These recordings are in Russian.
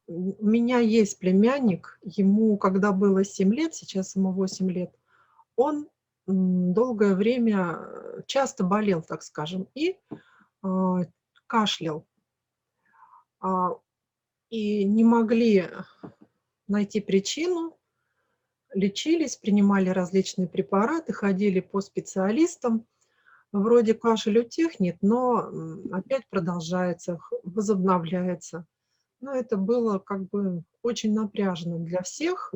У меня есть племянник, ему когда было 7 лет, сейчас ему 8 лет, он, долгое время, часто болел, так скажем, и, а, кашлял. А, и не могли найти причину, лечились, принимали различные препараты, ходили по специалистам. Вроде кашель утихнет, но, опять продолжается, возобновляется. Но это было как бы очень напряжно для всех.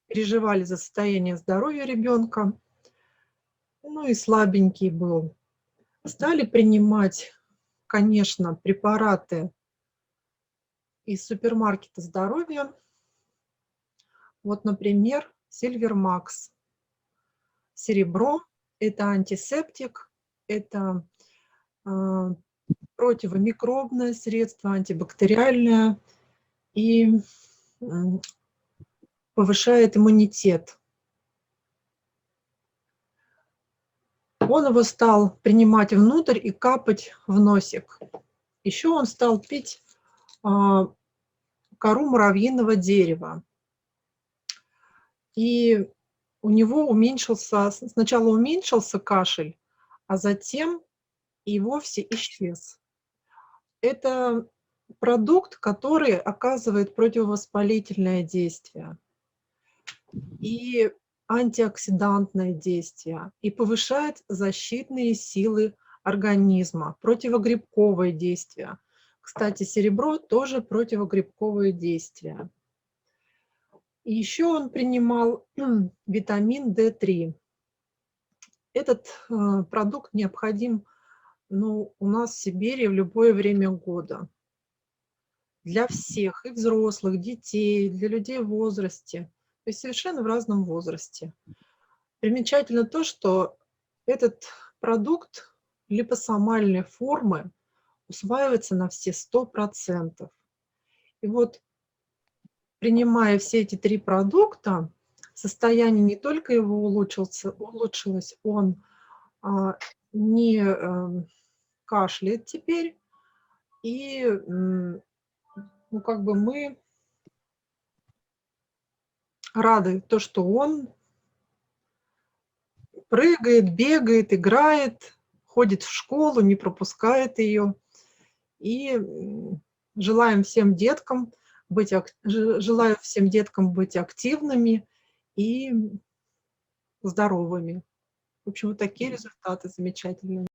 Переживали за состояние здоровья ребенка. Ну и слабенький был. Стали принимать, конечно, препараты из супермаркета здоровья. Вот, например, Сильвермакс. Серебро — это антисептик, это, а, противомикробное средство, антибактериальное и, м, повышает иммунитет. Он его стал принимать внутрь и капать в носик. Еще он стал пить, кору муравьиного дерева. И у него сначала уменьшился кашель, а затем и вовсе исчез. Это продукт, который оказывает противовоспалительное действие и антиоксидантное действие, и повышает защитные силы организма, противогрибковое действие. Кстати, серебро тоже противогрибковое действие. И еще он принимал витамин D3. Этот продукт необходим, ну, у нас в Сибири в любое время года. Для всех, и взрослых, детей, для людей в возрасте, то есть совершенно в разном возрасте. Примечательно то, что этот продукт липосомальной формы усваивается на все 100%. И вот, принимая все эти 3 продукта, состояние не только его улучшилось, он, а, не, кашляет теперь, и, ну, как бы мы рады, то, что он прыгает, бегает, играет, ходит в школу, не пропускает ее. И, желаем всем деткам желаю всем деткам быть активными и здоровыми. В общем, вот такие результаты замечательные.